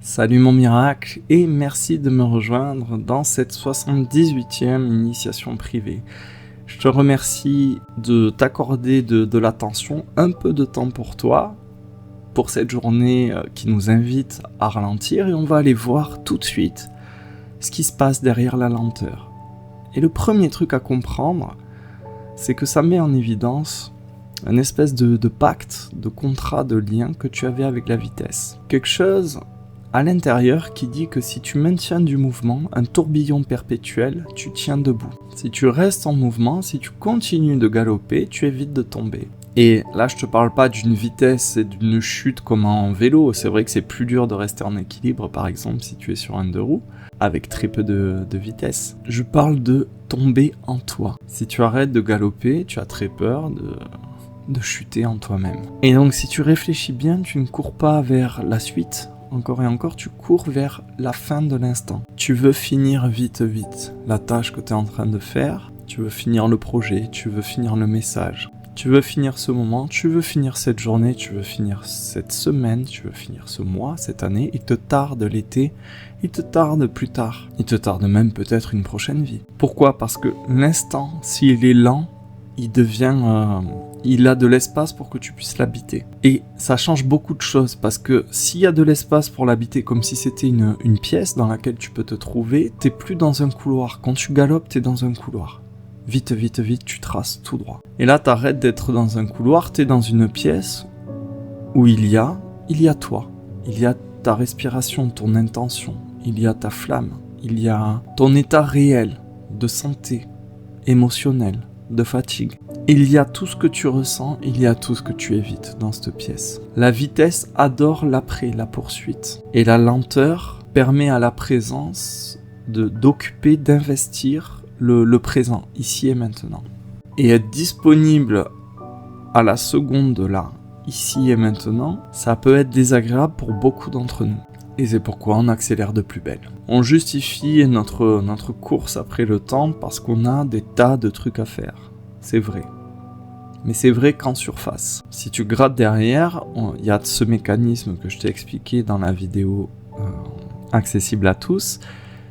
Salut mon miracle et merci de me rejoindre dans cette 78e initiation privée. Je te remercie de t'accorder de l'attention, un peu de temps pour toi, pour cette journée qui nous invite à ralentir et on va aller voir tout de suite ce qui se passe derrière la lenteur. Et le premier truc à comprendre, c'est que ça met en évidence une espèce de pacte, de contrat, de lien que tu avais avec la vitesse. Quelque chose à l'intérieur qui dit que si tu maintiens du mouvement, un tourbillon perpétuel, tu tiens debout. Si tu restes en mouvement, si tu continues de galoper, tu évites de tomber. Et là, je te parle pas d'une vitesse et d'une chute comme en vélo. C'est vrai que c'est plus dur de rester en équilibre, par exemple, si tu es sur un deux roues, avec très peu de vitesse. Je parle de tomber en toi. Si tu arrêtes de galoper, tu as très peur de chuter en toi-même. Et donc, si tu réfléchis bien, tu ne cours pas vers la suite. Encore et encore, tu cours vers la fin de l'instant. Tu veux finir vite la tâche que tu es en train de faire, tu veux finir le projet, tu veux finir le message, tu veux finir ce moment, tu veux finir cette journée, tu veux finir cette semaine, tu veux finir ce mois, cette année. Il te tarde l'été, il te tarde plus tard, il te tarde même peut-être une prochaine vie. Pourquoi ? Parce que l'instant, s'il est lent, il a de l'espace pour que tu puisses l'habiter. Et ça change beaucoup de choses, parce que s'il y a de l'espace pour l'habiter, comme si c'était une pièce dans laquelle tu peux te trouver, t'es plus dans un couloir. Quand tu galopes, t'es dans un couloir. Vite, tu traces tout droit. Et là, t'arrêtes d'être dans un couloir, t'es dans une pièce où il y a toi. Il y a ta respiration, ton intention. Il y a ta flamme. Il y a ton état réel de santé, émotionnel, de fatigue. Il y a tout ce que tu ressens, il y a tout ce que tu évites dans cette pièce. La vitesse adore l'après, la poursuite. Et la lenteur permet à la présence d'occuper, d'investir le présent, ici et maintenant. Et être disponible à la seconde là, ici et maintenant, ça peut être désagréable pour beaucoup d'entre nous. Et c'est pourquoi on accélère de plus belle. On justifie notre course après le temps parce qu'on a des tas de trucs à faire. C'est vrai. Mais c'est vrai qu'en surface. Si tu grattes derrière, il y a ce mécanisme que je t'ai expliqué dans la vidéo accessible à tous.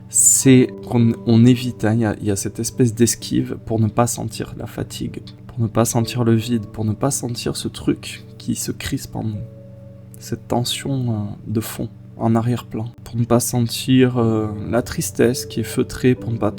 C'est qu'on évite, il y a cette espèce d'esquive pour ne pas sentir la fatigue, pour ne pas sentir le vide, pour ne pas sentir ce truc qui se crispe en nous. Cette tension de fond. En arrière-plan, pour ne pas sentir la tristesse qui est feutrée, pour ne pas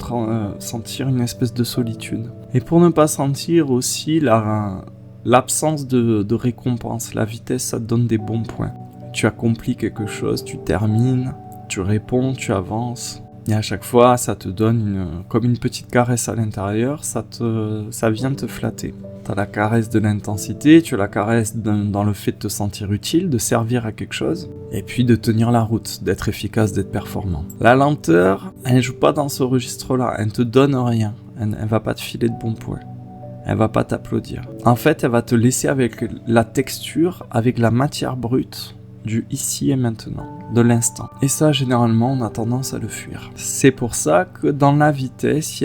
sentir une espèce de solitude. Et pour ne pas sentir aussi l'absence de récompense. La vitesse, ça te donne des bons points. Tu accomplis quelque chose, tu termines, tu réponds, tu avances. Et à chaque fois, ça te donne comme une petite caresse à l'intérieur, ça vient te flatter. Tu as la caresse de l'intensité, tu as la caresse dans le fait de te sentir utile, de servir à quelque chose, et puis de tenir la route, d'être efficace, d'être performant. La lenteur, elle ne joue pas dans ce registre-là, elle ne te donne rien, elle ne va pas te filer de bons points, elle ne va pas t'applaudir. En fait, elle va te laisser avec la texture, avec la matière brute, du ici et maintenant, de l'instant. Et ça, généralement, on a tendance à le fuir. C'est pour ça que dans la vitesse, il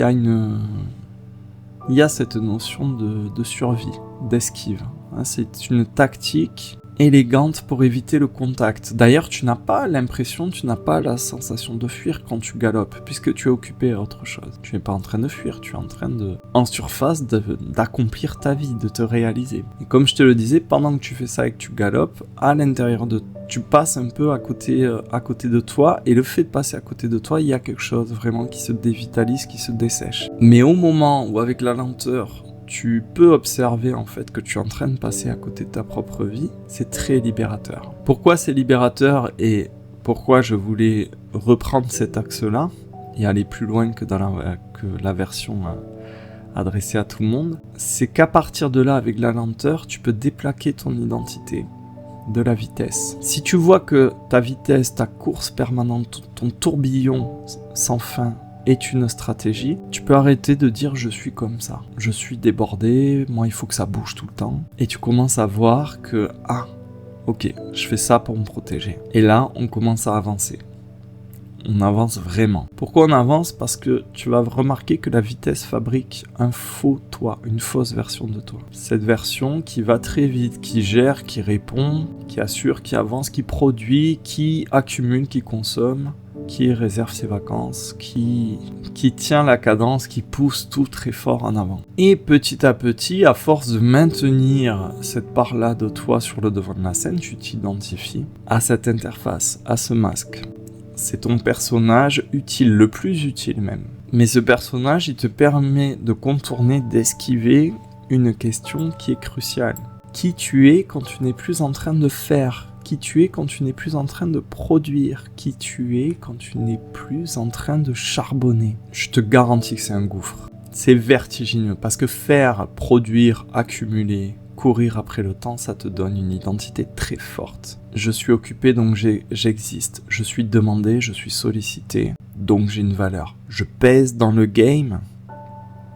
y a cette notion de survie, d'esquive. C'est une tactique élégante pour éviter le contact. D'ailleurs, tu n'as pas l'impression, tu n'as pas la sensation de fuir quand tu galopes, puisque tu es occupé à autre chose. Tu n'es pas en train de fuir, tu es en train en surface, d'accomplir ta vie, de te réaliser. Et comme je te le disais, pendant que tu fais ça et que tu galopes, à l'intérieur tu passes un peu à côté de toi, et le fait de passer à côté de toi, il y a quelque chose vraiment qui se dévitalise, qui se dessèche. Mais au moment où, avec la lenteur, tu peux observer en fait que tu es en train de passer à côté de ta propre vie, c'est très libérateur. Pourquoi c'est libérateur et pourquoi je voulais reprendre cet axe-là et aller plus loin que la version adressée à tout le monde, c'est qu'à partir de là, avec la lenteur, tu peux déplaquer ton identité de la vitesse. Si tu vois que ta vitesse, ta course permanente, ton tourbillon sans fin est une stratégie, tu peux arrêter de dire je suis comme ça, je suis débordé, moi il faut que ça bouge tout le temps, et tu commences à voir que ok, je fais ça pour me protéger. Et là, on commence à avancer. on avance vraiment. Pourquoi on avance? Parce que tu vas remarquer que la vitesse fabrique un faux toi, une fausse version de toi. Cette version qui va très vite, qui gère, qui répond, qui assure, qui avance, qui produit, qui accumule, qui consomme, qui réserve ses vacances, qui tient la cadence, qui pousse tout très fort en avant. Et petit à petit, à force de maintenir cette part-là de toi sur le devant de la scène, tu t'identifies à cette interface, à ce masque. C'est ton personnage utile, le plus utile même. Mais ce personnage, il te permet de contourner, d'esquiver une question qui est cruciale. Qui tu es quand tu n'es plus en train de faire ? Qui tu es quand tu n'es plus en train de produire, qui tu es quand tu n'es plus en train de charbonner. Je te garantis que c'est un gouffre. C'est vertigineux parce que faire, produire, accumuler, courir après le temps, ça te donne une identité très forte. Je suis occupé donc j'existe. Je suis demandé, je suis sollicité, donc j'ai une valeur. Je pèse dans le game,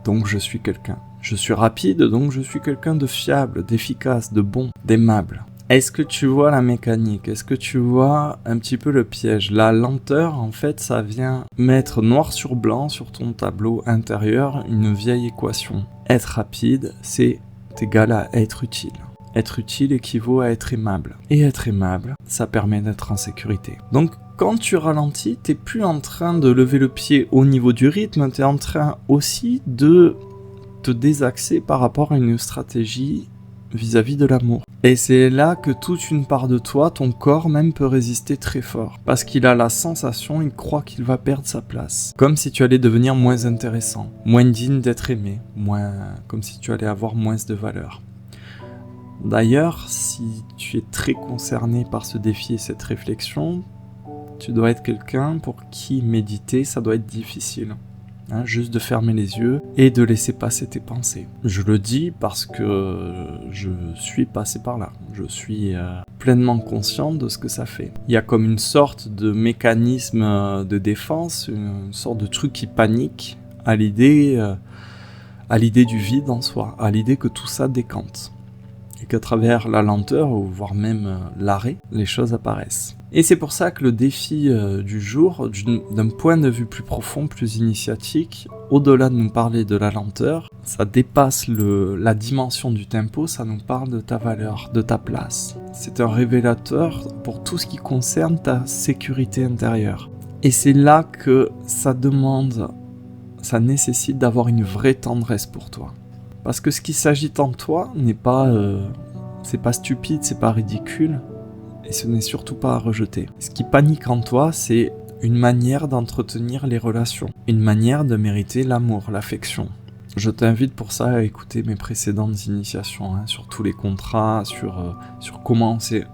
donc je suis quelqu'un. Je suis rapide, donc je suis quelqu'un de fiable, d'efficace, de bon, d'aimable. Est-ce que tu vois la mécanique? Est-ce que tu vois un petit peu le piège? La lenteur, en fait, ça vient mettre noir sur blanc sur ton tableau intérieur une vieille équation. Être rapide, c'est égal à être utile. Être utile équivaut à être aimable. Et être aimable, ça permet d'être en sécurité. Donc, quand tu ralentis, t'es plus en train de lever le pied au niveau du rythme, t'es en train aussi de te désaxer par rapport à une stratégie vis-à-vis de l'amour. Et c'est là que toute une part de toi, ton corps même, peut résister très fort. Parce qu'il a la sensation, il croit qu'il va perdre sa place. Comme si tu allais devenir moins intéressant, moins digne d'être aimé, comme si tu allais avoir moins de valeur. D'ailleurs, si tu es très concerné par ce défi et cette réflexion, tu dois être quelqu'un pour qui méditer, ça doit être difficile. Juste de fermer les yeux et de laisser passer tes pensées. Je le dis parce que je suis passé par là. Je suis pleinement conscient de ce que ça fait. Il y a comme une sorte de mécanisme de défense, une sorte de truc qui panique à l'idée du vide en soi, à l'idée que tout ça décante. Et qu'à travers la lenteur, ou voire même l'arrêt, les choses apparaissent. Et c'est pour ça que le défi du jour, d'un point de vue plus profond, plus initiatique, au-delà de nous parler de la lenteur, ça dépasse la dimension du tempo, ça nous parle de ta valeur, de ta place. C'est un révélateur pour tout ce qui concerne ta sécurité intérieure. Et c'est là que ça nécessite d'avoir une vraie tendresse pour toi. Parce que ce qui s'agite en toi n'est pas, c'est pas stupide, c'est pas ridicule, et ce n'est surtout pas à rejeter. Ce qui panique en toi, c'est une manière d'entretenir les relations, une manière de mériter l'amour, l'affection. Je t'invite pour ça à écouter mes précédentes initiations, sur tous les contrats, sur comment on s'est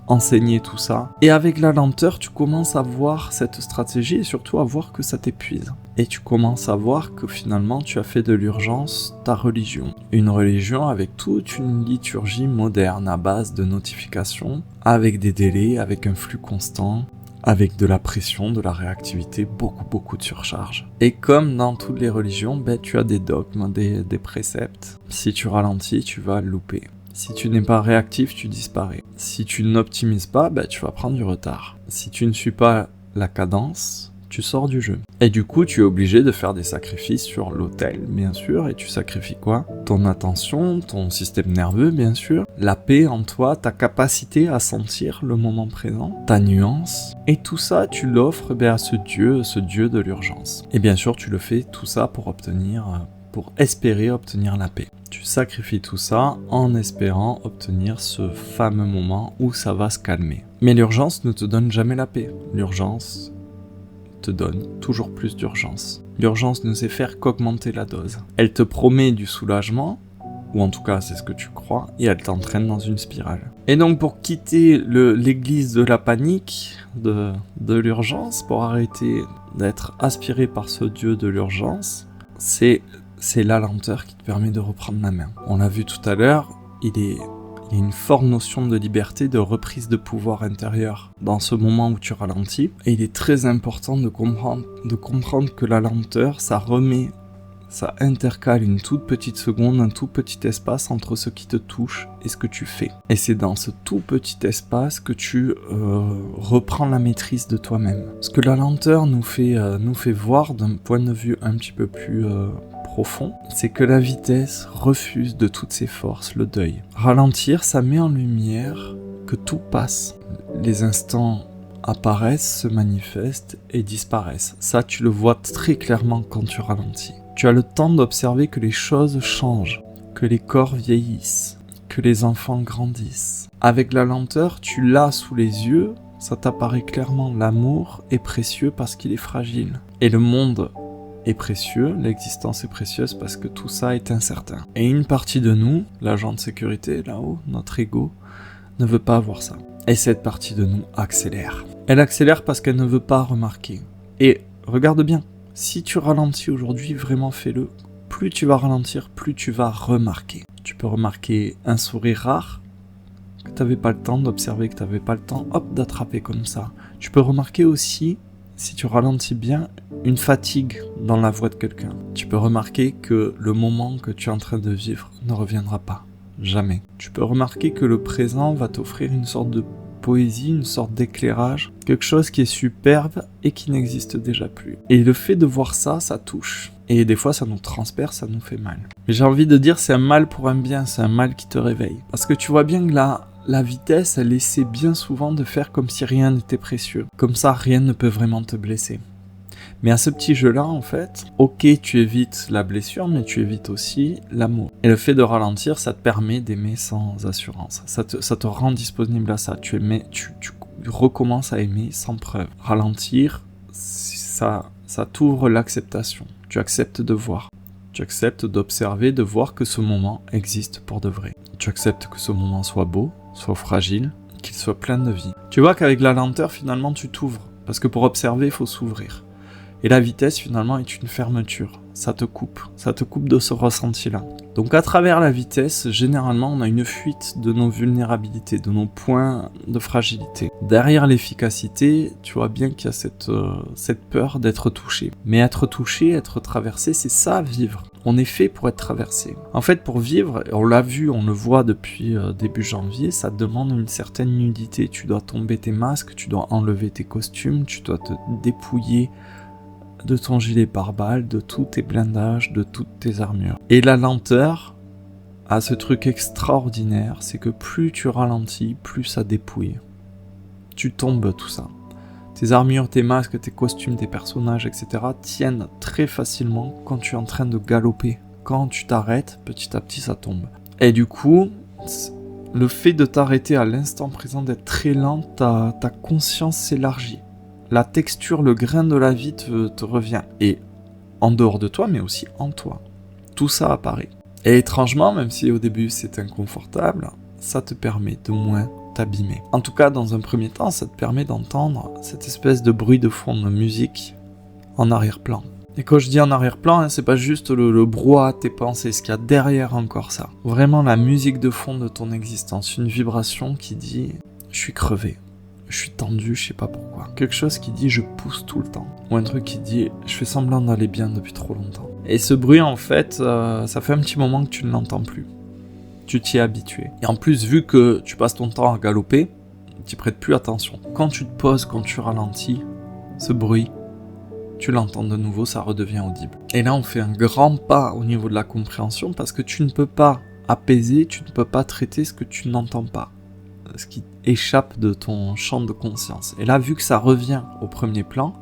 enseigné tout ça. Et avec la lenteur, tu commences à voir cette stratégie et surtout à voir que ça t'épuise. Et tu commences à voir que finalement tu as fait de l'urgence ta religion. Une religion avec toute une liturgie moderne à base de notifications, avec des délais, avec un flux constant, avec de la pression, de la réactivité, beaucoup de surcharge. Et comme dans toutes les religions, tu as des dogmes, des préceptes. Si tu ralentis, tu vas louper. Si tu n'es pas réactif, tu disparais. Si tu n'optimises pas, tu vas prendre du retard. Si tu ne suis pas la cadence, tu sors du jeu. Et du coup, tu es obligé de faire des sacrifices sur l'autel, bien sûr, et tu sacrifies quoi? Ton attention, ton système nerveux, bien sûr, la paix en toi, ta capacité à sentir le moment présent, ta nuance, et tout ça, tu l'offres à ce Dieu de l'urgence. Et bien sûr, tu le fais tout ça pour espérer obtenir la paix. Tu sacrifies tout ça en espérant obtenir ce fameux moment où ça va se calmer. Mais l'urgence ne te donne jamais la paix. L'urgence te donne toujours plus d'urgence. L'urgence ne sait faire qu'augmenter la dose. Elle te promet du soulagement, ou en tout cas c'est ce que tu crois, et elle t'entraîne dans une spirale. Et donc pour quitter l'église de la panique, de l'urgence, pour arrêter d'être aspiré par ce Dieu de l'urgence, c'est la lenteur qui te permet de reprendre la main. On l'a vu tout à l'heure, il y a une forte notion de liberté, de reprise de pouvoir intérieur dans ce moment où tu ralentis. Et il est très important de comprendre que la lenteur, ça remet ça intercale une toute petite seconde, un tout petit espace entre ce qui te touche et ce que tu fais. Et c'est dans ce tout petit espace que tu reprends la maîtrise de toi-même. Ce que la lenteur nous fait voir d'un point de vue un petit peu plus profond, c'est que la vitesse refuse de toutes ses forces le deuil. Ralentir, ça met en lumière que tout passe. Les instants apparaissent, se manifestent et disparaissent. Ça, tu le vois très clairement quand tu ralentis. Tu as le temps d'observer que les choses changent, que les corps vieillissent, que les enfants grandissent. Avec la lenteur, tu l'as sous les yeux, ça t'apparaît clairement. L'amour est précieux parce qu'il est fragile. Et le monde est précieux, l'existence est précieuse parce que tout ça est incertain. Et une partie de nous, l'agent de sécurité là-haut, notre ego, ne veut pas avoir ça. Et cette partie de nous accélère. Elle accélère parce qu'elle ne veut pas remarquer. Et regarde bien, si tu ralentis aujourd'hui, vraiment fais-le. Plus tu vas ralentir, plus tu vas remarquer. Tu peux remarquer un sourire rare, que tu n'avais pas le temps d'observer, que tu n'avais pas le temps, hop, d'attraper comme ça. Tu peux remarquer aussi, si tu ralentis bien, une fatigue dans la voix de quelqu'un. Tu peux remarquer que le moment que tu es en train de vivre ne reviendra pas. Jamais. Tu peux remarquer que le présent va t'offrir une sorte de poésie, une sorte d'éclairage, quelque chose qui est superbe et qui n'existe déjà plus. Et le fait de voir ça, ça touche. Et des fois, ça nous transperce, ça nous fait mal. Mais j'ai envie de dire, c'est un mal pour un bien, c'est un mal qui te réveille. Parce que tu vois bien que la vitesse, elle essaie bien souvent de faire comme si rien n'était précieux. Comme ça, rien ne peut vraiment te blesser. Mais à ce petit jeu-là, en fait, ok, tu évites la blessure, mais tu évites aussi l'amour. Et le fait de ralentir, ça te permet d'aimer sans assurance. Ça te rend disponible à ça. Tu recommences à aimer sans preuve. Ralentir, ça t'ouvre l'acceptation. Tu acceptes de voir. Tu acceptes d'observer, de voir que ce moment existe pour de vrai. Tu acceptes que ce moment soit beau, soit fragile, qu'il soit plein de vie. Tu vois qu'avec la lenteur, finalement, tu t'ouvres. Parce que pour observer, il faut s'ouvrir. Et la vitesse, finalement, est une fermeture. Ça te coupe de ce ressenti-là. Donc à travers la vitesse, généralement, on a une fuite de nos vulnérabilités, de nos points de fragilité. Derrière l'efficacité, tu vois bien qu'il y a cette peur d'être touché. Mais être touché, être traversé, c'est ça, vivre. On est fait pour être traversé. En fait, pour vivre, on l'a vu, on le voit depuis début janvier, ça demande une certaine nudité. Tu dois tomber tes masques, tu dois enlever tes costumes, tu dois te dépouiller de ton gilet pare-balles, de tous tes blindages, de toutes tes armures. Et la lenteur a ce truc extraordinaire, c'est que plus tu ralentis, plus ça dépouille. Tu tombes tout ça. Tes armures, tes masques, tes costumes, tes personnages, etc. tiennent très facilement quand tu es en train de galoper. Quand tu t'arrêtes, petit à petit ça tombe. Et du coup, le fait de t'arrêter à l'instant présent, d'être très lent, ta conscience s'élargit. La texture, le grain de la vie te revient. Et en dehors de toi, mais aussi en toi. Tout ça apparaît. Et étrangement, même si au début c'est inconfortable, ça te permet de moins t'abîmer. En tout cas, dans un premier temps, ça te permet d'entendre cette espèce de bruit de fond de musique en arrière-plan. Et quand je dis en arrière-plan, c'est pas juste le brouhaha de tes pensées, ce qu'il y a derrière encore ça. Vraiment la musique de fond de ton existence, une vibration qui dit « je suis crevé ». Je suis tendu, je sais pas pourquoi. Quelque chose qui dit je pousse tout le temps. Ou un truc qui dit je fais semblant d'aller bien depuis trop longtemps. Et ce bruit en fait, ça fait un petit moment que tu ne l'entends plus. Tu t'y es habitué. Et en plus, vu que tu passes ton temps à galoper, tu prêtes plus attention. Quand tu te poses, quand tu ralentis, ce bruit, tu l'entends de nouveau, ça redevient audible. Et là on fait un grand pas au niveau de la compréhension parce que tu ne peux pas apaiser, tu ne peux pas traiter ce que tu n'entends pas. Ce qui échappe de ton champ de conscience. Et là, vu que ça revient au premier plan,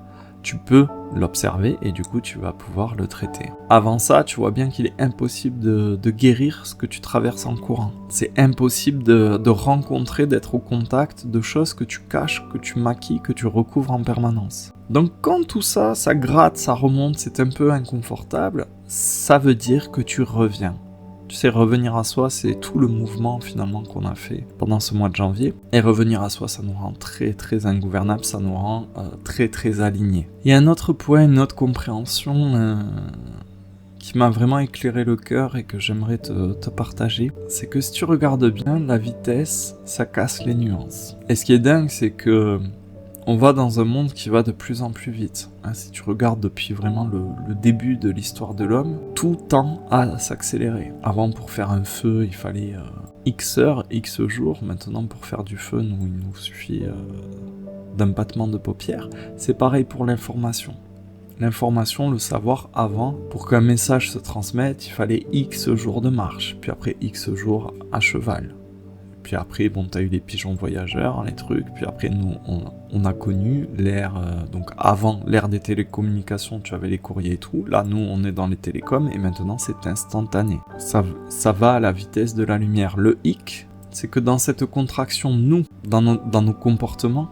tu peux l'observer et du coup, tu vas pouvoir le traiter. Avant ça, tu vois bien qu'il est impossible de guérir ce que tu traverses en courant. C'est impossible de rencontrer, d'être au contact de choses que tu caches, que tu maquilles, que tu recouvres en permanence. Donc quand tout ça, ça gratte, ça remonte, c'est un peu inconfortable, ça veut dire que tu reviens. Tu sais, revenir à soi, c'est tout le mouvement finalement qu'on a fait pendant ce mois de janvier. Et revenir à soi, ça nous rend très très ingouvernable, ça nous rend très très alignés. Il y a un autre point, une autre compréhension qui m'a vraiment éclairé le cœur et que j'aimerais te partager. C'est que si tu regardes bien, la vitesse, ça casse les nuances. Et ce qui est dingue, c'est que On va dans un monde qui va de plus en plus vite. Hein, si tu regardes depuis vraiment le début de l'histoire de l'homme, tout tend à s'accélérer. Avant, pour faire un feu, il fallait X heures, X jours. Maintenant, pour faire du feu, il nous suffit d'un battement de paupières. C'est pareil pour l'information. L'information, le savoir, avant, pour qu'un message se transmette, il fallait X jours de marche, puis après X jours à cheval. Puis après, bon, t'as eu les pigeons voyageurs, les trucs, puis après, nous, on a connu l'ère, donc avant l'ère des télécommunications, tu avais les courriers et tout, là, nous, on est dans les télécoms, et maintenant, c'est instantané. Ça va à la vitesse de la lumière. Le hic, c'est que dans cette contraction, nous, dans nos comportements,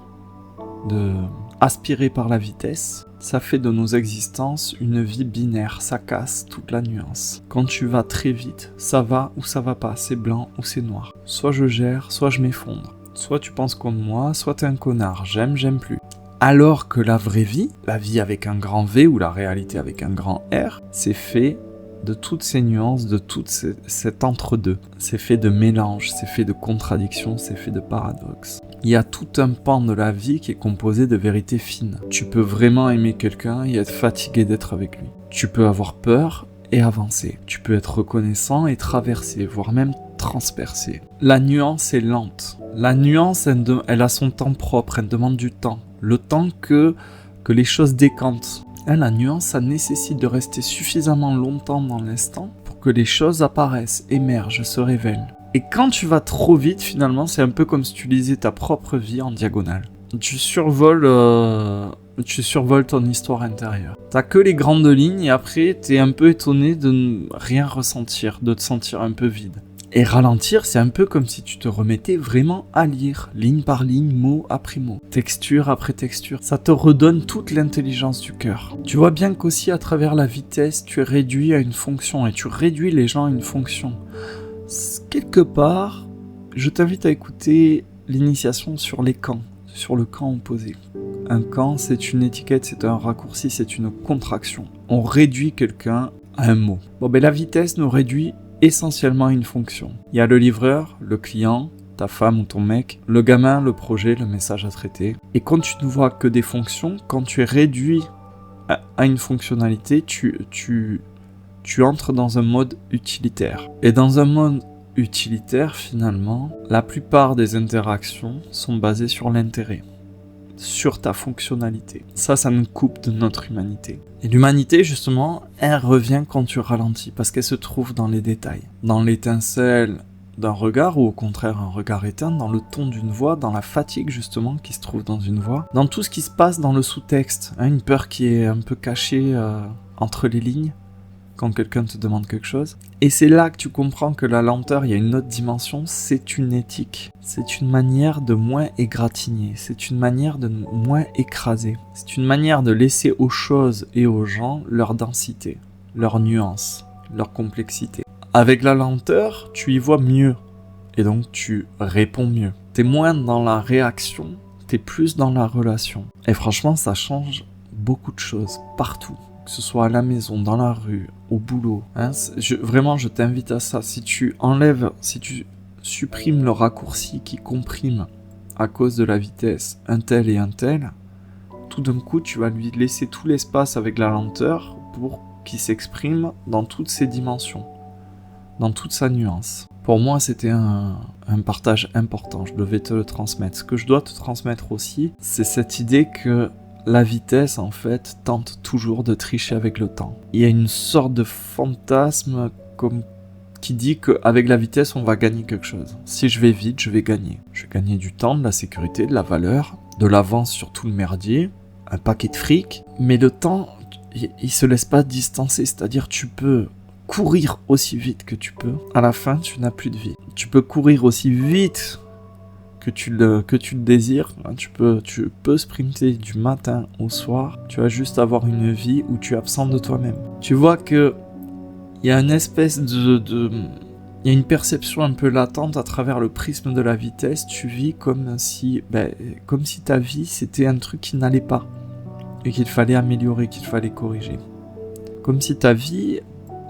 aspirés par la vitesse, ça fait de nos existences une vie binaire, ça casse toute la nuance. Quand tu vas très vite, ça va ou ça va pas, c'est blanc ou c'est noir. Soit je gère, soit je m'effondre. Soit tu penses comme moi, soit t'es un connard, j'aime plus. Alors que la vraie vie, la vie avec un grand V ou la réalité avec un grand R, c'est fait de toutes ces nuances, de tout cet entre-deux. C'est fait de mélange, c'est fait de contradictions, c'est fait de paradoxes. Il y a tout un pan de la vie qui est composé de vérités fines. Tu peux vraiment aimer quelqu'un et être fatigué d'être avec lui. Tu peux avoir peur et avancer. Tu peux être reconnaissant et traverser, voire même transpercer. La nuance est lente. La nuance, elle a son temps propre, elle demande du temps. Le temps que les choses décantent. La nuance, ça nécessite de rester suffisamment longtemps dans l'instant pour que les choses apparaissent, émergent, se révèlent. Et quand tu vas trop vite, finalement, c'est un peu comme si tu lisais ta propre vie en diagonale. Tu survoles ton histoire intérieure. T'as que les grandes lignes et après, t'es un peu étonné de ne rien ressentir, de te sentir un peu vide. Et ralentir, c'est un peu comme si tu te remettais vraiment à lire, ligne par ligne, mot après mot, texture après texture. Ça te redonne toute l'intelligence du cœur. Tu vois bien qu'aussi à travers la vitesse, tu es réduit à une fonction et tu réduis les gens à une fonction. Quelque part, je t'invite à écouter l'initiation sur les camps, sur le camp opposé. Un camp, c'est une étiquette, c'est un raccourci, c'est une contraction. On réduit quelqu'un à un mot. La vitesse nous réduit essentiellement à une fonction. Il y a le livreur, le client, ta femme ou ton mec, le gamin, le projet, le message à traiter. Et quand tu ne vois que des fonctions, quand tu es réduit à une fonctionnalité, tu entres dans un mode utilitaire. Et dans un mode utilitaire, finalement, la plupart des interactions sont basées sur l'intérêt, sur ta fonctionnalité. Ça nous coupe de notre humanité. Et l'humanité, justement, elle revient quand tu ralentis, parce qu'elle se trouve dans les détails. Dans l'étincelle d'un regard, ou au contraire un regard éteint, dans le ton d'une voix, dans la fatigue, justement, qui se trouve dans une voix, dans tout ce qui se passe dans le sous-texte, une peur qui est un peu cachée entre les lignes, quand quelqu'un te demande quelque chose. Et c'est là que tu comprends que la lenteur, il y a une autre dimension, c'est une éthique. C'est une manière de moins égratigner, c'est une manière de moins écraser. C'est une manière de laisser aux choses et aux gens leur densité, leur nuance, leur complexité. Avec la lenteur, tu y vois mieux, et donc tu réponds mieux. T'es moins dans la réaction, t'es plus dans la relation. Et franchement, ça change beaucoup de choses, partout. Que ce soit à la maison, dans la rue, au boulot. Vraiment, je t'invite à ça. Si tu supprimes le raccourci qui comprime à cause de la vitesse un tel et un tel, tout d'un coup, tu vas lui laisser tout l'espace avec la lenteur pour qu'il s'exprime dans toutes ses dimensions, dans toute sa nuance. Pour moi, c'était un partage important. Je devais te le transmettre. Ce que je dois te transmettre aussi, c'est cette idée que la vitesse, en fait, tente toujours de tricher avec le temps. Il y a une sorte de fantasme qui dit qu'avec la vitesse, on va gagner quelque chose. Si je vais vite, je vais gagner. Je vais gagner du temps, de la sécurité, de la valeur, de l'avance sur tout le merdier, un paquet de fric. Mais le temps, il se laisse pas distancer. C'est-à-dire, tu peux courir aussi vite que tu peux. À la fin, tu n'as plus de vie. Tu peux courir aussi vite que tu le désires, tu peux sprinter du matin au soir, tu vas juste avoir une vie où tu es absent de toi-même. Tu vois que il y a une espèce il y a une perception un peu latente à travers le prisme de la vitesse. Tu vis comme si ta vie c'était un truc qui n'allait pas et qu'il fallait améliorer, qu'il fallait corriger. Comme si ta vie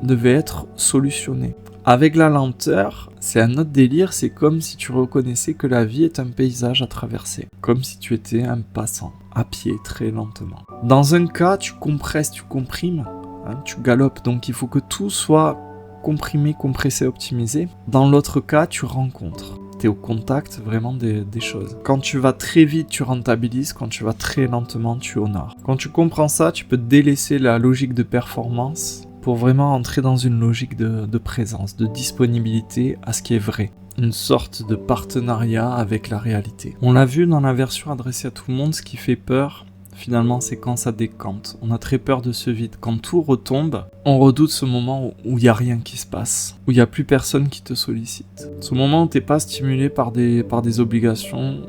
devait être solutionné. Avec la lenteur, c'est un autre délire, c'est comme si tu reconnaissais que la vie est un paysage à traverser, comme si tu étais un passant, à pied, très lentement. Dans un cas, tu compresses, tu comprimes, tu galopes, donc il faut que tout soit comprimé, compressé, optimisé. Dans l'autre cas, tu rencontres. Tu es au contact vraiment des choses. Quand tu vas très vite, tu rentabilises. Quand tu vas très lentement, tu honores. Quand tu comprends ça, tu peux délaisser la logique de performance pour vraiment entrer dans une logique de présence, de disponibilité à ce qui est vrai. Une sorte de partenariat avec la réalité. On l'a vu dans la version adressée à tout le monde, ce qui fait peur, finalement, c'est quand ça décante. On a très peur de ce vide. Quand tout retombe, on redoute ce moment où il n'y a rien qui se passe, où il n'y a plus personne qui te sollicite. Ce moment où tu n'es pas stimulé par des obligations,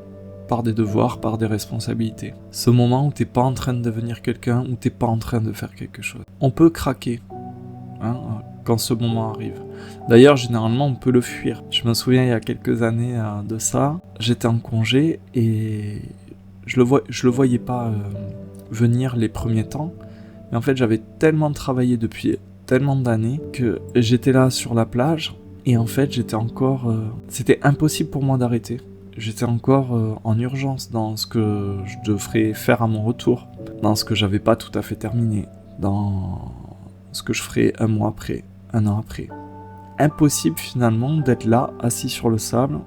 par des devoirs, par des responsabilités. Ce moment où tu n'es pas en train de devenir quelqu'un, où tu n'es pas en train de faire quelque chose. On peut craquer quand ce moment arrive. D'ailleurs, généralement, on peut le fuir. Je me souviens, il y a quelques années de ça, j'étais en congé et je le voyais pas venir les premiers temps, mais en fait j'avais tellement travaillé depuis tellement d'années que j'étais là sur la plage et en fait j'étais encore... c'était impossible pour moi d'arrêter. J'étais encore en urgence dans ce que je devrais faire à mon retour, dans ce que j'avais pas tout à fait terminé, dans ce que je ferais un mois après, un an après. Impossible finalement d'être là, assis sur le sable,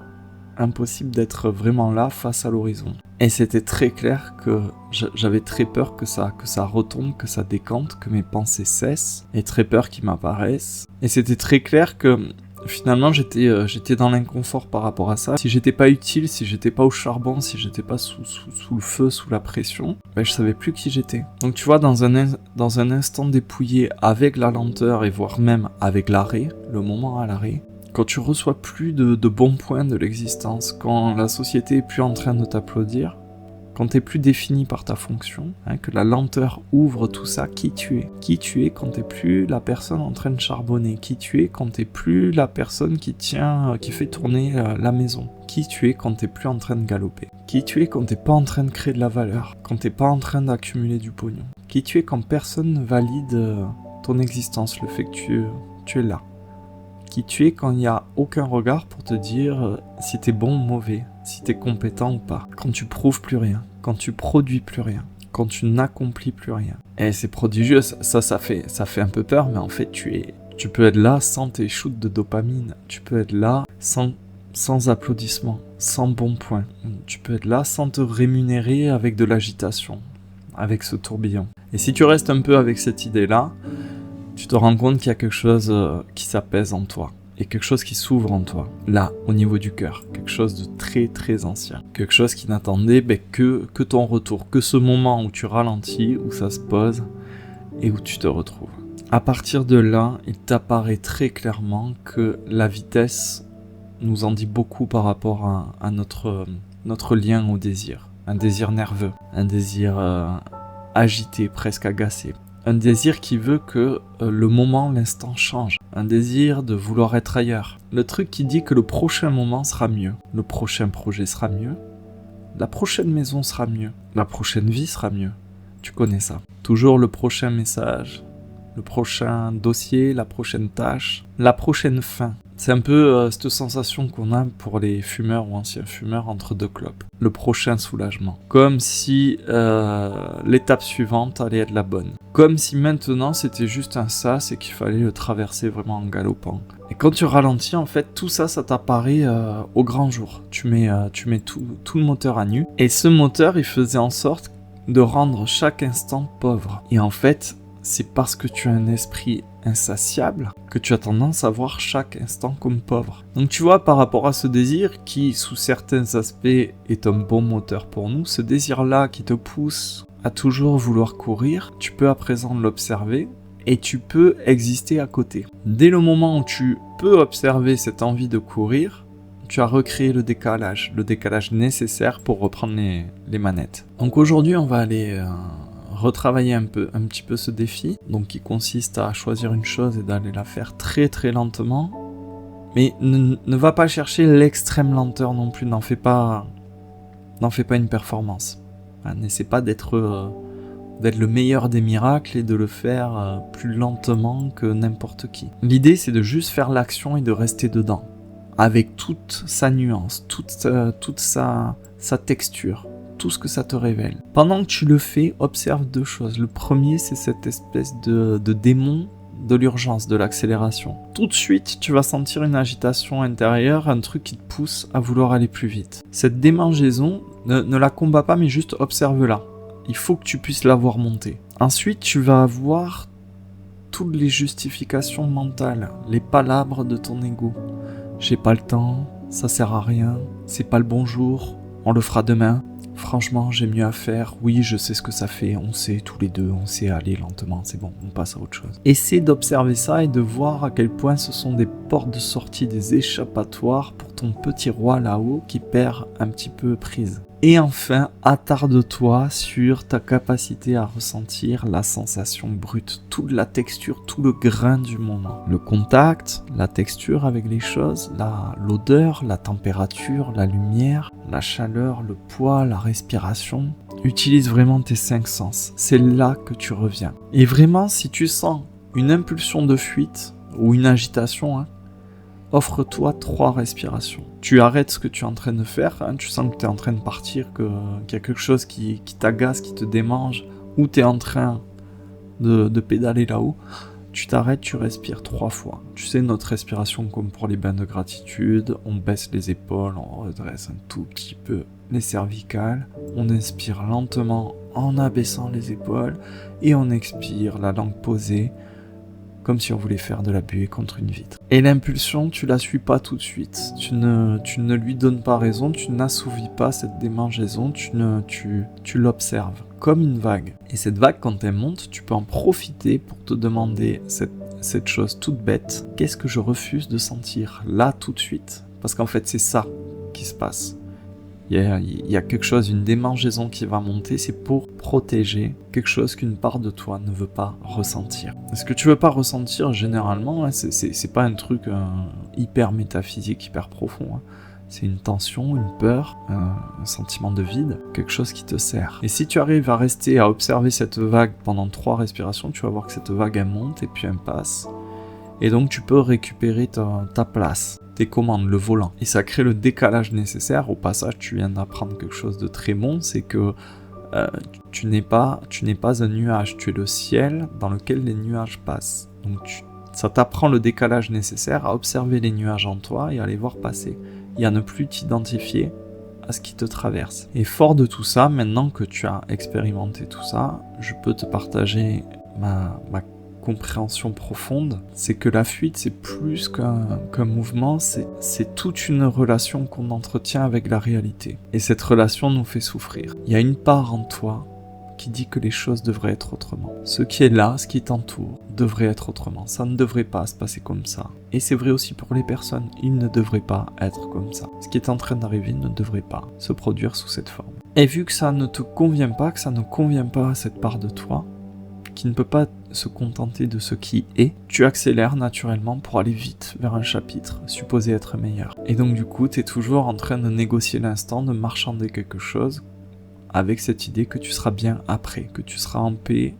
impossible d'être vraiment là face à l'horizon. Et c'était très clair que j'avais très peur que ça retombe, que ça décante, que mes pensées cessent, et très peur qu'ils m'apparaissent. Et c'était très clair que finalement j'étais dans l'inconfort par rapport à ça. Si j'étais pas utile, si j'étais pas au charbon, si j'étais pas sous le feu, sous la pression, je savais plus qui j'étais. Donc tu vois, dans un instant dépouillé avec la lenteur et voire même avec l'arrêt, le moment à l'arrêt, quand tu reçois plus de bons points de l'existence, quand la société est plus en train de t'applaudir, quand t'es plus défini par ta fonction, que la lenteur ouvre tout ça, qui tu es quand t'es plus la personne en train de charbonner, qui tu es quand t'es plus la personne qui fait tourner la maison, qui tu es quand t'es plus en train de galoper, qui tu es quand t'es pas en train de créer de la valeur, quand t'es pas en train d'accumuler du pognon, qui tu es quand personne ne valide ton existence, le fait que tu es là. Qui tu es quand il n'y a aucun regard pour te dire si t'es bon ou mauvais, si t'es compétent ou pas. Quand tu prouves plus rien, quand tu produis plus rien, quand tu n'accomplis plus rien. Et c'est prodigieux, ça fait un peu peur, mais en fait tu peux être là sans tes shoots de dopamine, tu peux être là sans applaudissements, sans bons points, tu peux être là sans te rémunérer avec de l'agitation, avec ce tourbillon. Et si tu restes un peu avec cette idée-là, tu te rends compte qu'il y a quelque chose qui s'apaise en toi, et quelque chose qui s'ouvre en toi, là, au niveau du cœur, quelque chose de très très ancien, quelque chose qui n'attendait que ton retour, que ce moment où tu ralentis, où ça se pose, et où tu te retrouves. À partir de là, il t'apparaît très clairement que la vitesse nous en dit beaucoup par rapport à notre lien au désir, un désir nerveux, un désir agité, presque agacé. Un désir qui veut que le moment, l'instant change. Un désir de vouloir être ailleurs. Le truc qui dit que le prochain moment sera mieux. Le prochain projet sera mieux. La prochaine maison sera mieux. La prochaine vie sera mieux. Tu connais ça. Toujours le prochain message, le prochain dossier, la prochaine tâche, la prochaine fin. C'est un peu cette sensation qu'on a pour les fumeurs ou anciens fumeurs entre deux clopes. Le prochain soulagement. Comme si l'étape suivante allait être la bonne. Comme si maintenant c'était juste un sas et qu'il fallait le traverser vraiment en galopant. Et quand tu ralentis, en fait, tout ça t'apparaît au grand jour. Tu mets tout le moteur à nu. Et ce moteur, il faisait en sorte de rendre chaque instant pauvre. Et en fait, c'est parce que tu as un esprit insatiable que tu as tendance à voir chaque instant comme pauvre. Donc tu vois, par rapport à ce désir qui, sous certains aspects, est un bon moteur pour nous, ce désir-là qui te pousse à toujours vouloir courir, tu peux à présent l'observer et tu peux exister à côté. Dès le moment où tu peux observer cette envie de courir, tu as recréé le décalage nécessaire pour reprendre les manettes. Donc aujourd'hui, on va aller retravailler un petit peu ce défi, donc qui consiste à choisir une chose et d'aller la faire très très lentement, mais ne va pas chercher l'extrême lenteur non plus, n'en fais pas une performance. N'essaie pas d'être d'être le meilleur des miracles et de le faire plus lentement que n'importe qui. L'idée, c'est de juste faire l'action et de rester dedans, avec toute sa nuance, toute sa texture, tout ce que ça te révèle. Pendant que tu le fais, observe deux choses. Le premier, c'est cette espèce de démon de l'urgence, de l'accélération. Tout de suite, tu vas sentir une agitation intérieure, un truc qui te pousse à vouloir aller plus vite. Cette démangeaison, ne la combat pas, mais juste observe-la. Il faut que tu puisses la voir monter. Ensuite, tu vas avoir toutes les justifications mentales, les palabres de ton ego. J'ai pas le temps, ça sert à rien, c'est pas le bon jour, on le fera demain. Franchement, j'ai mieux à faire. Oui, je sais ce que ça fait. On sait tous les deux, on sait aller lentement. C'est bon, on passe à autre chose. Essaie d'observer ça et de voir à quel point ce sont des portes de sortie, des échappatoires pour ton petit roi là-haut qui perd un petit peu prise. Et enfin, attarde-toi sur ta capacité à ressentir la sensation brute, toute la texture, tout le grain du moment. Le contact, la texture avec les choses, l'odeur, la température, la lumière, la chaleur, le poids, la respiration. Utilise vraiment tes 5 sens. C'est là que tu reviens. Et vraiment, si tu sens une impulsion de fuite ou une agitation, offre-toi 3 respirations. Tu arrêtes ce que tu es en train de faire, tu sens que tu es en train de partir, qu'il y a quelque chose qui t'agace, qui te démange, ou tu es en train de pédaler là-haut. Tu t'arrêtes, tu respires 3 fois. Tu sais, notre respiration, comme pour les bains de gratitude, on baisse les épaules, on redresse un tout petit peu les cervicales, on inspire lentement en abaissant les épaules, et on expire, la langue posée, comme si on voulait faire de la buée contre une vitre. Et l'impulsion, tu la suis pas tout de suite. Tu ne lui donnes pas raison, tu n'assouvis pas cette démangeaison, tu l'observes comme une vague. Et cette vague, quand elle monte, tu peux en profiter pour te demander cette chose toute bête. Qu'est-ce que je refuse de sentir là tout de suite? Parce qu'en fait, c'est ça qui se passe. Il y a quelque chose, une démangeaison qui va monter, c'est pour protéger quelque chose qu'une part de toi ne veut pas ressentir. Ce que tu veux pas ressentir, généralement, c'est pas un truc hyper métaphysique, hyper profond. C'est une tension, une peur, un sentiment de vide, quelque chose qui te sert. Et si tu arrives à rester à observer cette vague pendant 3 respirations, tu vas voir que cette vague, elle monte et puis elle passe. Et donc tu peux récupérer ta place, tes commandes, le volant. Et ça crée le décalage nécessaire. Au passage, tu viens d'apprendre quelque chose de très bon, c'est que tu n'es pas un nuage, tu es le ciel dans lequel les nuages passent. Donc ça t'apprend le décalage nécessaire à observer les nuages en toi et à les voir passer. Et à ne plus t'identifier à ce qui te traverse. Et fort de tout ça, maintenant que tu as expérimenté tout ça, je peux te partager ma compréhension profonde, c'est que la fuite, c'est plus qu'un mouvement, c'est toute une relation qu'on entretient avec la réalité. Et cette relation nous fait souffrir. Il y a une part en toi qui dit que les choses devraient être autrement. Ce qui est là, ce qui t'entoure, devrait être autrement. Ça ne devrait pas se passer comme ça. Et c'est vrai aussi pour les personnes, il ne devrait pas être comme ça. Ce qui est en train d'arriver ne devrait pas se produire sous cette forme. Et vu que ça ne te convient pas, que ça ne convient pas à cette part de toi, qui ne peut pas se contenter de ce qui est, tu accélères naturellement pour aller vite vers un chapitre supposé être meilleur. Et donc du coup, tu es toujours en train de négocier l'instant, de marchander quelque chose, avec cette idée que tu seras bien après, que tu seras en paix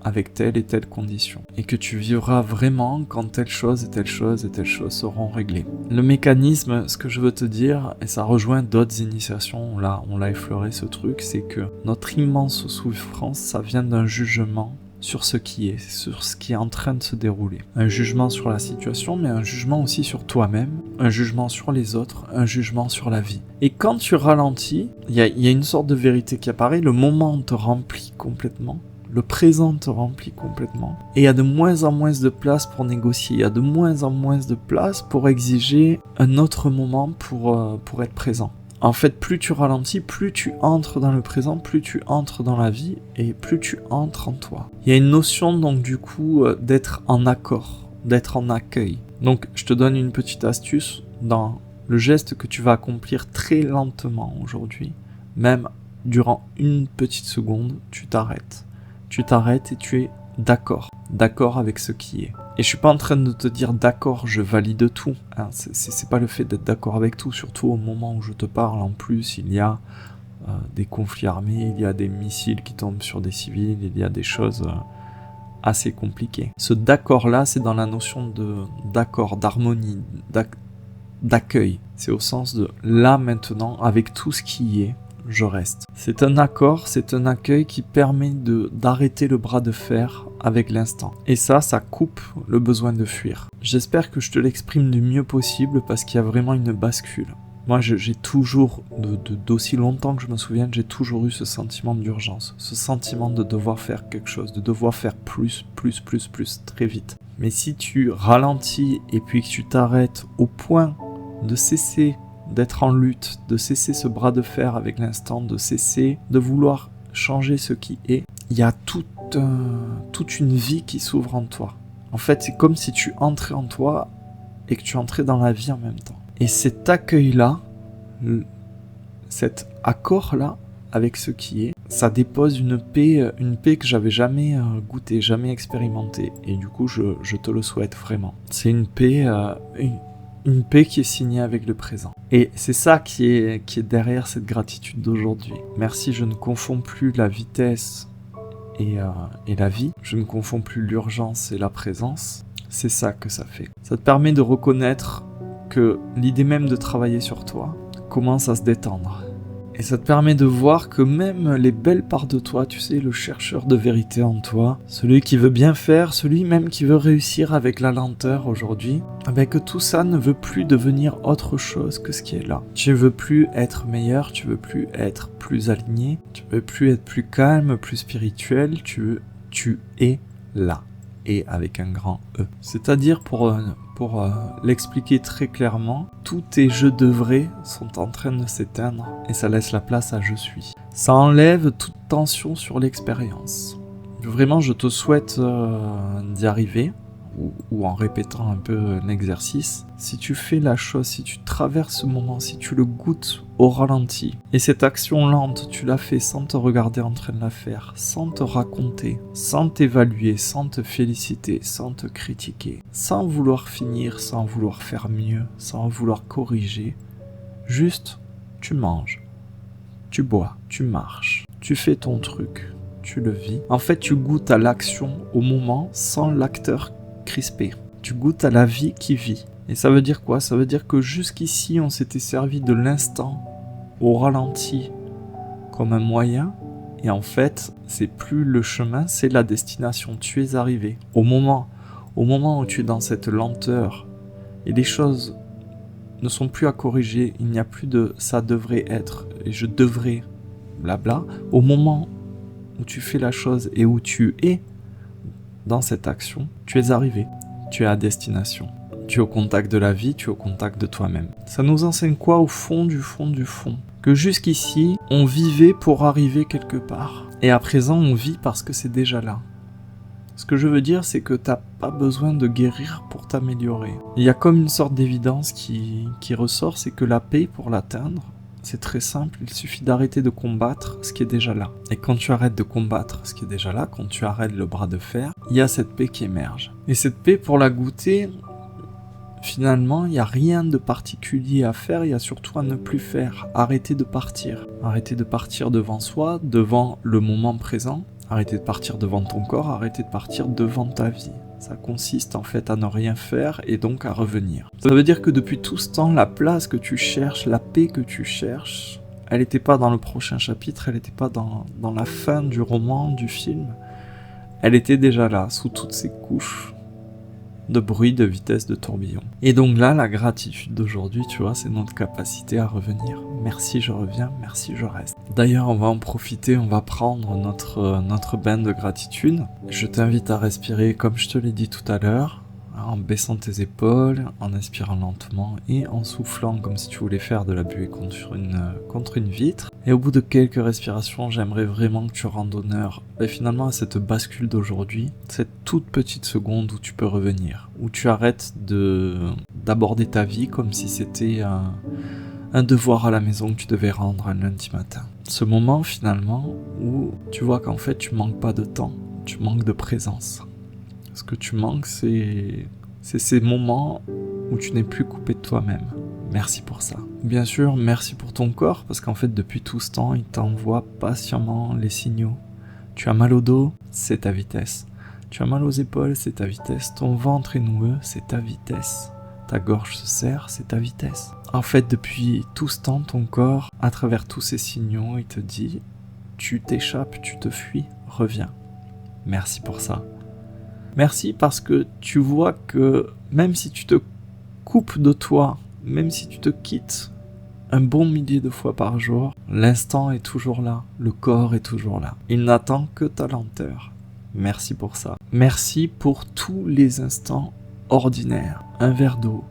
avec telle et telle condition, et que tu vivras vraiment quand telle chose et telle chose et telle chose seront réglées. Le mécanisme, ce que je veux te dire, et ça rejoint d'autres initiations, on l'a effleuré ce truc, c'est que notre immense souffrance, ça vient d'un jugement sur ce qui est, sur ce qui est en train de se dérouler. Un jugement sur la situation, mais un jugement aussi sur toi-même, un jugement sur les autres, un jugement sur la vie. Et quand tu ralentis, il y a une sorte de vérité qui apparaît, le moment te remplit complètement, le présent te remplit complètement, et il y a de moins en moins de place pour négocier, il y a de moins en moins de place pour exiger un autre moment pour être présent. En fait, plus tu ralentis, plus tu entres dans le présent, plus tu entres dans la vie, et plus tu entres en toi. Il y a une notion donc du coup d'être en accord, d'être en accueil. Donc je te donne une petite astuce dans le geste que tu vas accomplir très lentement aujourd'hui, même durant une petite seconde, tu t'arrêtes. Tu t'arrêtes et tu es d'accord avec ce qui est. Et je suis pas en train de te dire d'accord, je valide tout. C'est pas le fait d'être d'accord avec tout, surtout au moment où je te parle. En plus, il y a des conflits armés, il y a des missiles qui tombent sur des civils, il y a des choses assez compliquées. Ce d'accord-là, c'est dans la notion d'accord, d'harmonie, d'accueil. C'est au sens de là maintenant, avec tout ce qui y est, je reste. C'est un accord, c'est un accueil qui permet d'arrêter le bras de fer avec l'instant. Et ça coupe le besoin de fuir. J'espère que je te l'exprime du mieux possible parce qu'il y a vraiment une bascule. Moi, j'ai toujours, d'aussi longtemps que je me souviens, j'ai toujours eu ce sentiment d'urgence, ce sentiment de devoir faire quelque chose, de devoir faire plus, très vite. Mais si tu ralentis et puis que tu t'arrêtes au point de cesser d'être en lutte, de cesser ce bras de fer avec l'instant, de cesser de vouloir changer ce qui est, il y a toute une vie qui s'ouvre en toi. En fait, c'est comme si tu entrais en toi et que tu entrais dans la vie en même temps. Et cet accueil-là, cet accord-là avec ce qui est, ça dépose une paix que j'avais jamais goûtée, jamais expérimentée. Et du coup, je te le souhaite vraiment. C'est une paix qui est signée avec le présent. Et c'est ça qui est derrière cette gratitude d'aujourd'hui. Merci, je ne confonds plus la vitesse et la vie. Je ne confonds plus l'urgence et la présence. C'est ça que ça fait. Ça te permet de reconnaître que l'idée même de travailler sur toi commence à se détendre. Et ça te permet de voir que même les belles parts de toi, tu sais, le chercheur de vérité en toi, celui qui veut bien faire, celui même qui veut réussir avec la lenteur aujourd'hui, que tout ça ne veut plus devenir autre chose que ce qui est là. Tu veux plus être meilleur, tu veux plus être plus aligné, tu veux plus être plus calme, plus spirituel, tu es là. Et avec un grand E. C'est-à-dire, pour l'expliquer très clairement, tous tes je devrais sont en train de s'éteindre et ça laisse la place à je suis. Ça enlève toute tension sur l'expérience. Vraiment, je te souhaite d'y arriver, ou en répétant un peu l'exercice. Si tu fais la chose, si tu traverses ce moment, si tu le goûtes au ralenti, et cette action lente, tu l'as fait sans te regarder en train de la faire, sans te raconter, sans t'évaluer, sans te féliciter, sans te critiquer, sans vouloir finir, sans vouloir faire mieux, sans vouloir corriger, juste tu manges, tu bois, tu marches, tu fais ton truc, tu le vis. En fait, tu goûtes à l'action au moment sans l'acteur crispé. Tu goûtes à la vie qui vit. Et ça veut dire quoi? Ça veut dire que jusqu'ici, on s'était servi de l'instant au ralenti comme un moyen. Et en fait, c'est plus le chemin, c'est la destination. Tu es arrivé. Au moment où tu es dans cette lenteur et les choses ne sont plus à corriger, il n'y a plus de ça devrait être et je devrais, blabla. Au moment où tu fais la chose et où tu es dans cette action, tu es arrivé, tu es à destination. Tu es au contact de la vie, tu es au contact de toi-même. Ça nous enseigne quoi au fond du fond? Que jusqu'ici, on vivait pour arriver quelque part. Et à présent, on vit parce que c'est déjà là. Ce que je veux dire, c'est que t'as pas besoin de guérir pour t'améliorer. Il y a comme une sorte d'évidence qui ressort, c'est que la paix, pour l'atteindre, c'est très simple, il suffit d'arrêter de combattre ce qui est déjà là. Et quand tu arrêtes de combattre ce qui est déjà là, quand tu arrêtes le bras de fer, il y a cette paix qui émerge. Et cette paix, pour la goûter, finalement, il n'y a rien de particulier à faire, il y a surtout à ne plus faire. Arrêter de partir. Arrêter de partir devant soi, devant le moment présent. Arrêter de partir devant ton corps, arrêter de partir devant ta vie. Ça consiste en fait à ne rien faire et donc à revenir. Ça veut dire que depuis tout ce temps, la place que tu cherches, la paix que tu cherches, elle n'était pas dans le prochain chapitre, elle n'était pas dans la fin du roman, du film. Elle était déjà là, sous toutes ces couches de bruit, de vitesse, de tourbillon. Et donc là, la gratitude d'aujourd'hui, tu vois, c'est notre capacité à revenir. Merci, je reviens, merci, je reste. D'ailleurs, on va en profiter, on va prendre notre bain de gratitude. Je t'invite à respirer comme je te l'ai dit tout à l'heure, en baissant tes épaules, en inspirant lentement et en soufflant comme si tu voulais faire de la buée contre une vitre. Et au bout de quelques respirations, j'aimerais vraiment que tu rendes honneur finalement à cette bascule d'aujourd'hui, cette toute petite seconde où tu peux revenir, où tu arrêtes d'aborder ta vie comme si c'était un devoir à la maison que tu devais rendre un lundi matin. Ce moment finalement où tu vois qu'en fait tu manques pas de temps, tu manques de présence. Ce que tu manques, c'est ces moments où tu n'es plus coupé de toi-même, Merci pour ça. Bien sûr, merci pour ton corps, parce qu'en fait, depuis tout ce temps, il t'envoie patiemment les signaux. Tu as mal au dos, c'est ta vitesse. Tu as mal aux épaules, c'est ta vitesse. Ton ventre est noueux, c'est ta vitesse. Ta gorge se serre, c'est ta vitesse. En fait, depuis tout ce temps, ton corps, à travers tous ces signaux, il te dit « Tu t'échappes, tu te fuis, reviens ». Merci pour ça. Merci parce que tu vois que même si tu te coupes de toi, même si tu te quittes un bon millier de fois par jour, l'instant est toujours là, le corps est toujours là. Il n'attend que ta lenteur. Merci pour ça. Merci pour tous les instants ordinaires. Un verre d'eau,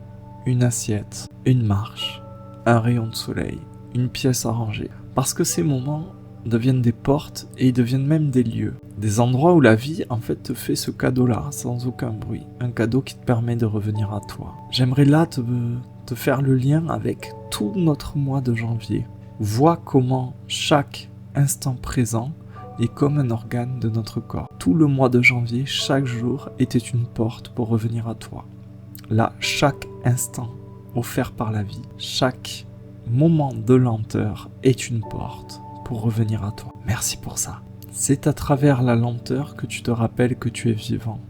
une assiette, une marche, un rayon de soleil, une pièce à ranger. Parce que ces moments deviennent des portes et ils deviennent même des lieux. Des endroits où la vie en fait te fait ce cadeau-là, sans aucun bruit. Un cadeau qui te permet de revenir à toi. J'aimerais là te faire le lien avec tout notre mois de janvier. Vois comment chaque instant présent est comme un organe de notre corps. Tout le mois de janvier, chaque jour était une porte pour revenir à toi. Là, chaque instant offert par la vie, chaque moment de lenteur est une porte pour revenir à toi. Merci pour ça. C'est à travers la lenteur que tu te rappelles que tu es vivant.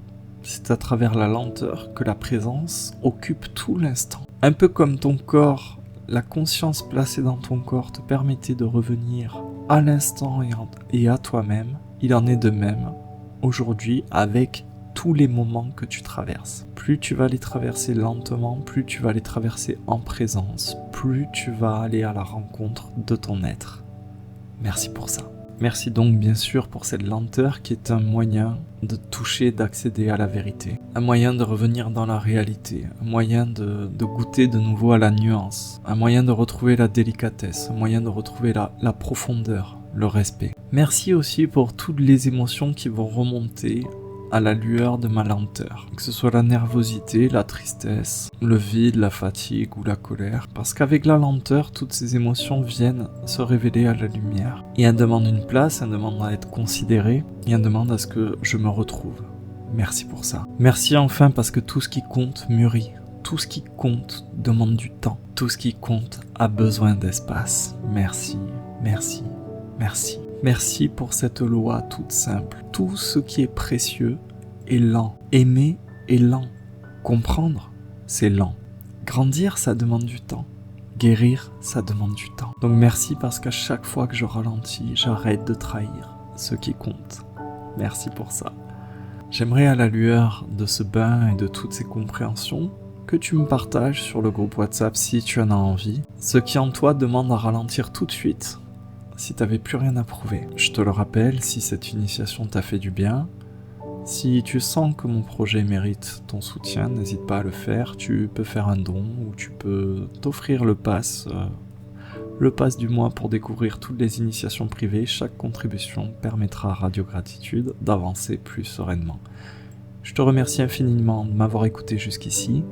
C'est à travers la lenteur que la présence occupe tout l'instant. Un peu comme ton corps, la conscience placée dans ton corps te permettait de revenir à l'instant et à toi-même, il en est de même aujourd'hui avec tous les moments que tu traverses. Plus tu vas les traverser lentement, plus tu vas les traverser en présence, plus tu vas aller à la rencontre de ton être. Merci pour ça. Merci donc bien sûr pour cette lenteur qui est un moyen de toucher, d'accéder à la vérité. Un moyen de revenir dans la réalité, un moyen de goûter de nouveau à la nuance, un moyen de retrouver la délicatesse, un moyen de retrouver la profondeur, le respect. Merci aussi pour toutes les émotions qui vont remonter à la lueur de ma lenteur, que ce soit la nervosité, la tristesse, le vide, la fatigue ou la colère, parce qu'avec la lenteur, toutes ces émotions viennent se révéler à la lumière, et elles demandent une place, elles demandent à être considérées, et elles demandent à ce que je me retrouve. Merci pour ça. Merci enfin parce que tout ce qui compte mûrit, tout ce qui compte demande du temps, tout ce qui compte a besoin d'espace. Merci, merci, merci. Merci pour cette loi toute simple. Tout ce qui est précieux est lent. Aimer est lent. Comprendre, c'est lent. Grandir, ça demande du temps. Guérir, ça demande du temps. Donc merci parce qu'à chaque fois que je ralentis, j'arrête de trahir ce qui compte. Merci pour ça. J'aimerais à la lueur de ce bain et de toutes ces compréhensions que tu me partages sur le groupe WhatsApp si tu en as envie. Ce qui en toi demande à ralentir tout de suite. Si t'avais plus rien à prouver. Je te le rappelle, si cette initiation t'a fait du bien, si tu sens que mon projet mérite ton soutien, n'hésite pas à le faire. Tu peux faire un don ou tu peux t'offrir le pass du mois pour découvrir toutes les initiations privées. Chaque contribution permettra à Radio Gratitude d'avancer plus sereinement. Je te remercie infiniment de m'avoir écouté jusqu'ici.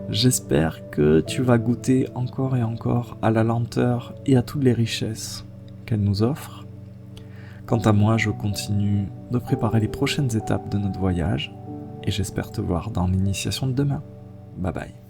J'espère que tu vas goûter encore et encore à la lenteur et à toutes les richesses qu'elle nous offre. Quant à moi, je continue de préparer les prochaines étapes de notre voyage et j'espère te voir dans l'initiation de demain. Bye bye.